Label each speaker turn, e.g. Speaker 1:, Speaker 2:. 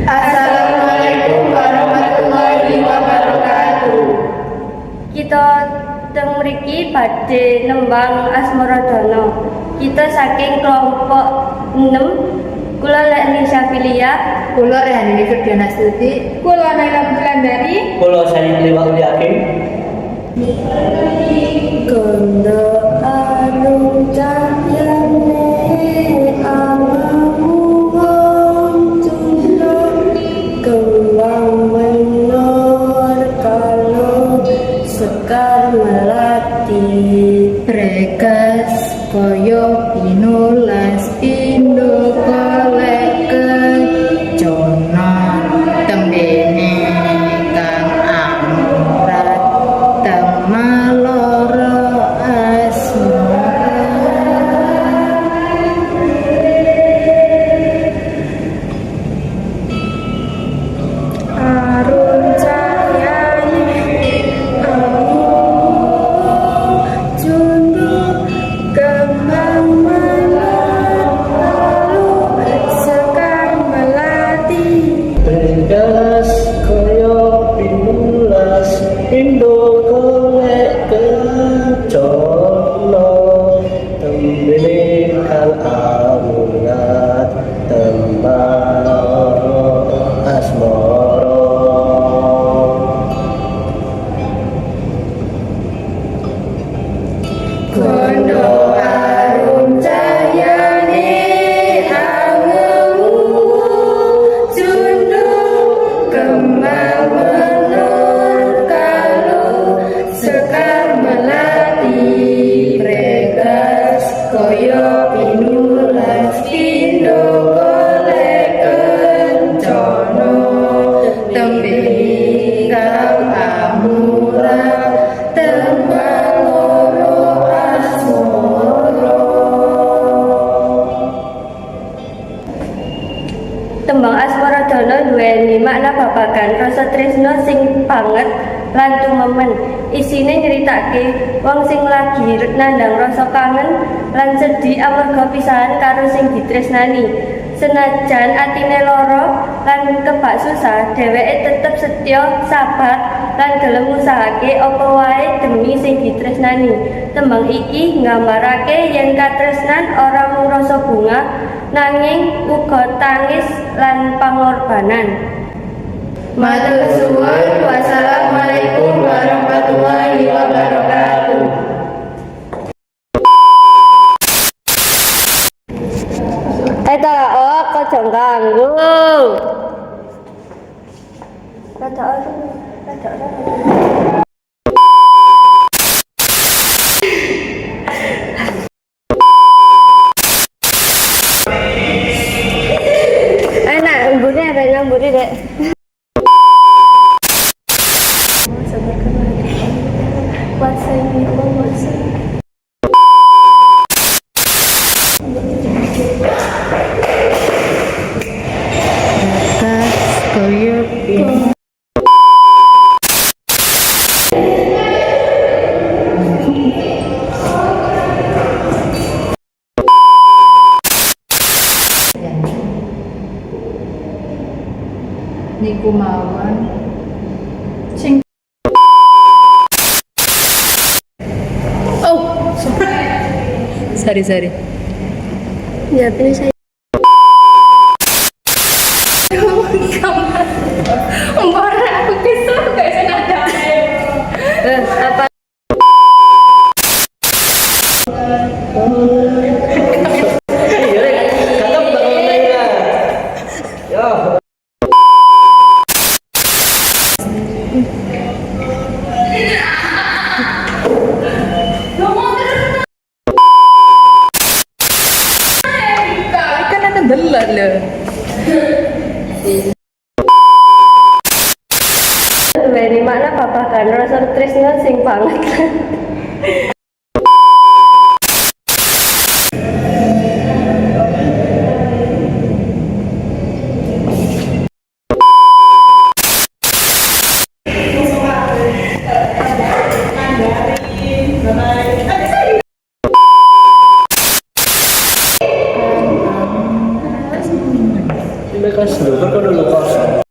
Speaker 1: Assalamualaikum warahmatullahi wabarakatuh.
Speaker 2: Kita teng mriki badhe nembang Asmaradana. Kita saking kelompok 6. Kula Leni Syafiliya,
Speaker 1: Kula Rehani Firdiana Stuti,
Speaker 3: Kula Naila Bulandari,
Speaker 4: Pulau Sayin Liwa Uliaking.
Speaker 2: Gondo arum cahyane amamu wong tunda kembang menor kalau sekar melati
Speaker 1: Brekas koyo pinulas pindo kolek kecono tembene kang amurat temaloro asmara.
Speaker 2: arum cahyane amamu tunda kembang menor kalau sekar melati.
Speaker 4: Bergas koyo pinulas Indo kolek kecono tembene kang amurat tembaro asmoro.
Speaker 2: Gondo arum cahyane angemu jundu kembang menur kalau sekar melati bregas koyo pinulas pindo golek kencono tembe kang amurah tembang loro asmoro. Tembang Asmaradana duweni makna babagan rasa tresna sing banget lan tumemen. Isine nyeritake wong sing lagi nandang rasa kangen lan sedih amarga pisahan karo sing ditresnani. Senajan atine lara lan kebak susah, dheweke tetep setya, sabar lan gelem ngusahake apa wae demi sing ditresnani. Tembang iki nggambarake yen katresnan ora mung rasa bunga nanging uga tangis lan pangorbanan.
Speaker 1: Matur suwun. Wassalamualaikum warahmatullahi wabarakatuh.
Speaker 2: Eta aja ganggu. Rada enak mbune ada nyamburi dek.
Speaker 1: Brekas koyo pinulas niku mawon sing sorry
Speaker 2: Ya pilih saya.
Speaker 3: Mbak aku kisah gak senada.
Speaker 2: Apa?
Speaker 1: kan ada delok lho.
Speaker 2: Duweni makna babagan rasa tresna sing banget.
Speaker 4: Terima kasih. dulu kok.